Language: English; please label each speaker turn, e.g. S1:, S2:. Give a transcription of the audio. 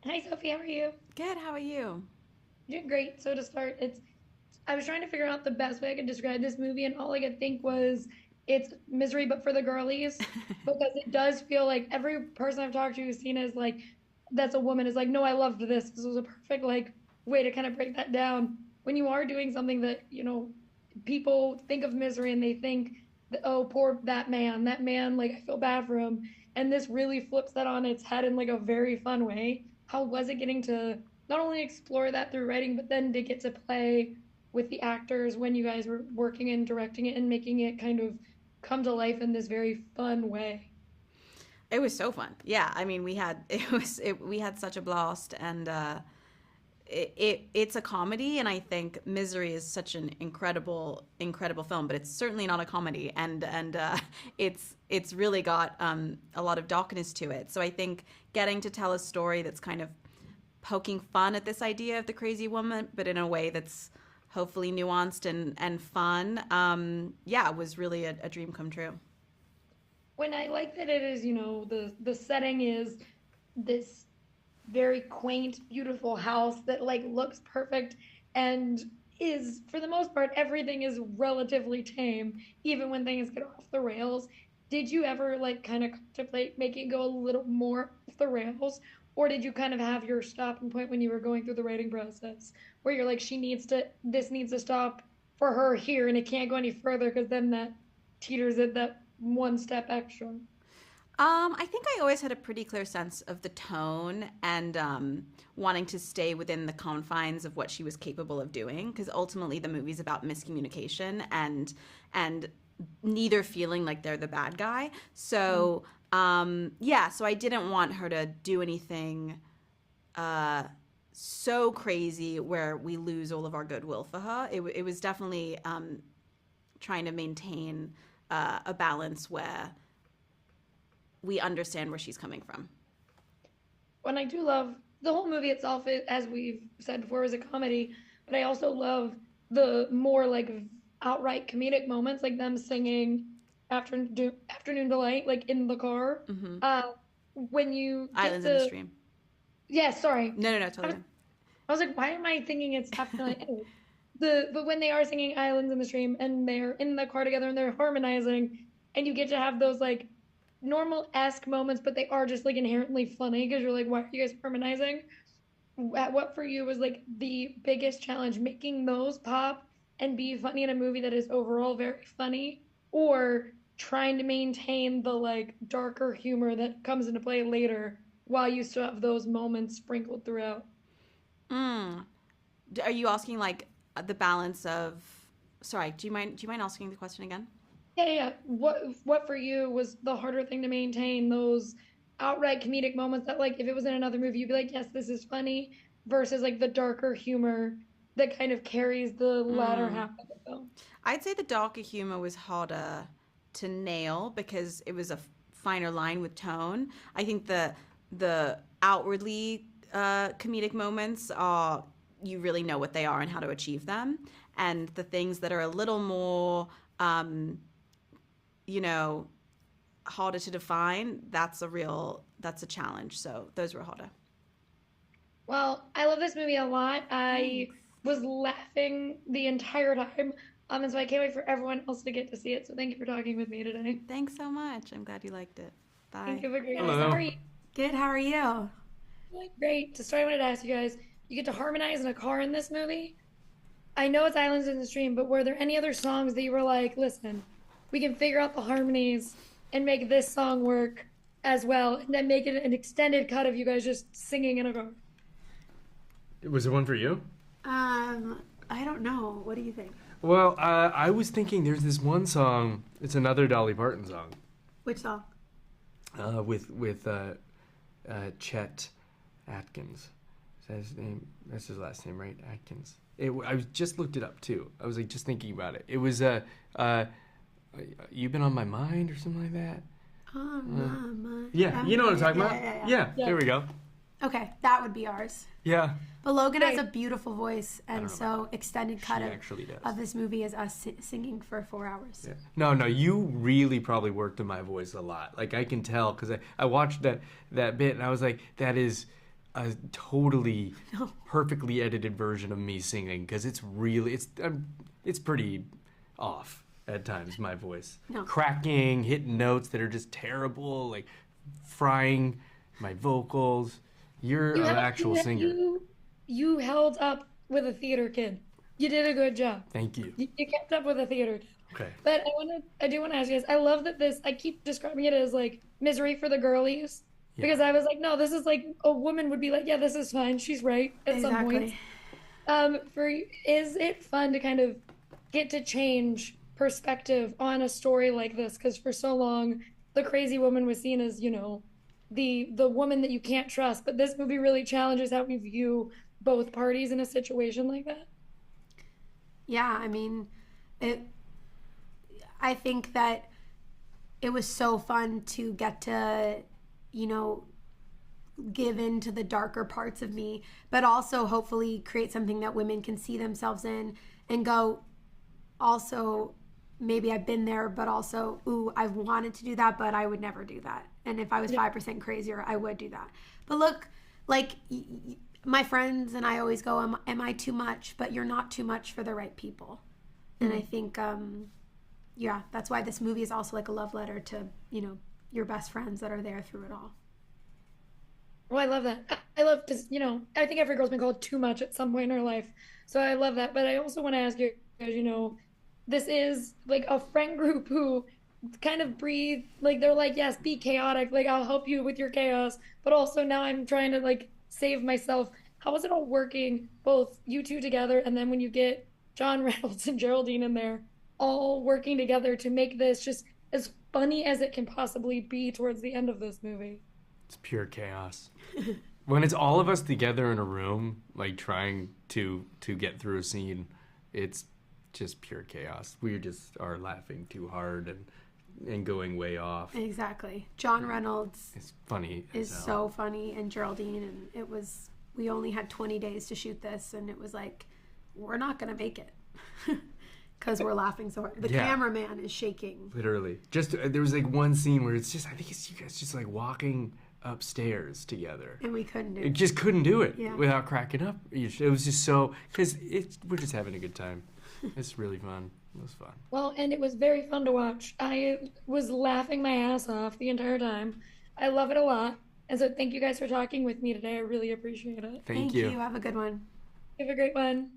S1: Hi Sophie, how are you?
S2: Good, how are you?
S1: Doing great. So to start, I was trying to figure out the best way I could describe this movie, and all I could think was it's misery but for the girlies. Because it does feel like every person I've talked to who's seen it is like that's a woman is like, no, I loved this. This was a perfect like way to kind of break that down. When you are doing something that, people think of misery and they think that, oh, poor that man, like I feel bad for him. And this really flips that on its head in like a very fun way. How was it getting to not only explore that through writing, but then to get to play with the actors when you guys were working and directing it and making it kind of come to life in this very fun way?
S2: It was so fun. Yeah, I mean, we had such a blast, and it's a comedy, and I think Misery is such an incredible film, but it's certainly not a comedy, and it's really got a lot of darkness to it. So I think getting to tell a story that's kind of poking fun at this idea of the crazy woman, but in a way that's hopefully nuanced and fun, yeah, was really a dream come true.
S1: When I like that it is, the setting is this very quaint, beautiful house that like looks perfect and is for the most part everything is relatively tame, even when things get off the rails. Did you ever like kind of contemplate making it go a little more off the rails? Or did you kind of have your stopping point when you were going through the writing process where you're like, this needs to stop for her here and it can't go any further because then that teeters at that one step extra?
S2: I think I always had a pretty clear sense of the tone and wanting to stay within the confines of what she was capable of doing, because ultimately the movie's about miscommunication and neither feeling like they're the bad guy. So yeah, so I didn't want her to do anything so crazy where we lose all of our goodwill for her. It was definitely trying to maintain a balance where we understand where she's coming from.
S1: And I do love the whole movie itself, as we've said before, is a comedy, but I also love the more like outright comedic moments, like them singing Afternoon Delight, like in the car. When you get
S2: Islands in the
S1: to,
S2: Stream.
S1: yeah, sorry.
S2: No, no, no,
S1: I was,
S2: totally.
S1: I was like, why am I thinking it's Afternoon Delight? Anyway, but when they are singing Islands in the Stream and they're in the car together and they're harmonizing, and you get to have those like normal-esque moments, but they are just like inherently funny because you're like, why are you guys harmonizing? What for you was like the biggest challenge, making those pop and be funny in a movie that is overall very funny, or trying to maintain the like darker humor that comes into play later while you still have those moments sprinkled throughout?
S2: Mm. Are you asking like the balance of? Sorry, do you mind asking the question again?
S1: Yeah. What for you was the harder thing to maintain, those outright comedic moments that like if it was in another movie you'd be like, yes, this is funny, versus like the darker humor that kind of carries the latter
S2: Mm.
S1: half of the film?
S2: I'd say the darker humor was harder to nail because it was a finer line with tone. I think the outwardly comedic moments are you really know what they are and how to achieve them, and the things that are a little more um, you know harder to define, that's a challenge. So those were harder.
S1: Well, I love this movie a lot. I
S2: Thanks.
S1: was laughing the entire time. And so I can't wait for everyone else to get to see it. So thank you for talking with me today.
S2: Thanks so much. I'm glad you liked it.
S1: Thank
S2: Bye.
S1: you. Have a great night. How
S3: Hello.
S1: are you?
S4: Good, how are you?
S1: Doing great. To start, I wanted to ask you guys, you get to harmonize in a car in this movie. I know it's Islands in the Stream, but were there any other songs that you were like, listen, we can figure out the harmonies and make this song work as well, and then make it an extended cut of you guys just singing in a car?
S3: Was there one for you?
S4: I don't know. What do you think?
S3: Well, I was thinking there's this one song. It's another Dolly Parton song
S4: Which song?
S3: with Chet Atkins. Is that his name? That's his last name, right? Atkins. Just looked it up too. I was like just thinking about it. It was You've Been on My Mind or something like that. Yeah, you know what I'm talking about. Yeah,
S1: Yeah.
S3: there we go.
S4: Okay, that would be ours.
S3: Yeah,
S4: But Logan has
S1: Great.
S4: a beautiful voice,
S3: don't
S4: and
S3: know
S4: so
S3: about
S4: extended
S3: she
S4: cut
S3: actually does.
S4: of this movie is us singing for 4 hours.
S3: Yeah. No, you really probably worked on my voice a lot. Like I can tell because I watched that bit and I was like, that is a totally perfectly edited version of me singing because it's pretty off at times, my voice.
S4: No.
S3: Cracking, hitting notes that are just terrible, like frying my vocals. You're an actual singer.
S1: You held up with a theater kid. You did a good job.
S3: Thank you.
S1: You kept up with a theater kid.
S3: Okay.
S1: But I do want to ask you guys, I love that I keep describing it as like misery for the girlies.
S3: Yeah.
S1: Because I was like, no, this is like a woman would be like, yeah, this is fine. She's right at some point. Is it fun to kind of get to change perspective on a story like this? Because for so long, the crazy woman was seen as, the woman that you can't trust. But this movie really challenges how we view both parties in a situation like that.
S4: Yeah, I mean, I think that it was so fun to get to, give in to the darker parts of me, but also hopefully create something that women can see themselves in and go, also, maybe I've been there, but also, ooh, I've wanted to do that, but I would never do that. And if I was 5% crazier, I would do that. But look, like my friends and I always go, am I too much? But you're not too much for the right people. And I think, that's why this movie is also like a love letter to, your best friends that are there through it all.
S1: Well, I love that. I love because, I think every girl's been called too much at some point in her life. So I love that. But I also want to ask you, this is like a friend group who kind of breathe, like they're like, yes, be chaotic. Like, I'll help you with your chaos. But also now I'm trying to like save myself. How is it all working, both you two together, and then when you get John Reynolds and Geraldine in there, all working together to make this just as funny as it can possibly be towards the end of this movie?
S3: It's pure chaos. When it's all of us together in a room, like trying to get through a scene, it's just pure chaos. We just are laughing too hard and going way off.
S4: Exactly. John Reynolds
S3: is funny.
S4: Is so funny, and Geraldine, and we only had 20 days to shoot this, and it was like, we're not gonna make it because we're laughing so hard. The cameraman is shaking.
S3: Literally. Just there was like one scene where it's just, I think it's you guys just like walking upstairs together,
S4: and we couldn't do
S3: it.
S4: It
S3: just couldn't do it without cracking up. It was just so, because we're just having a good time. It's really fun. It was fun.
S1: Well, and it was very fun to watch. I was laughing my ass off the entire time. I love it a lot. And so thank you guys for talking with me today. I really appreciate it.
S3: Thank you.
S4: Have a good one.
S1: Have a great one.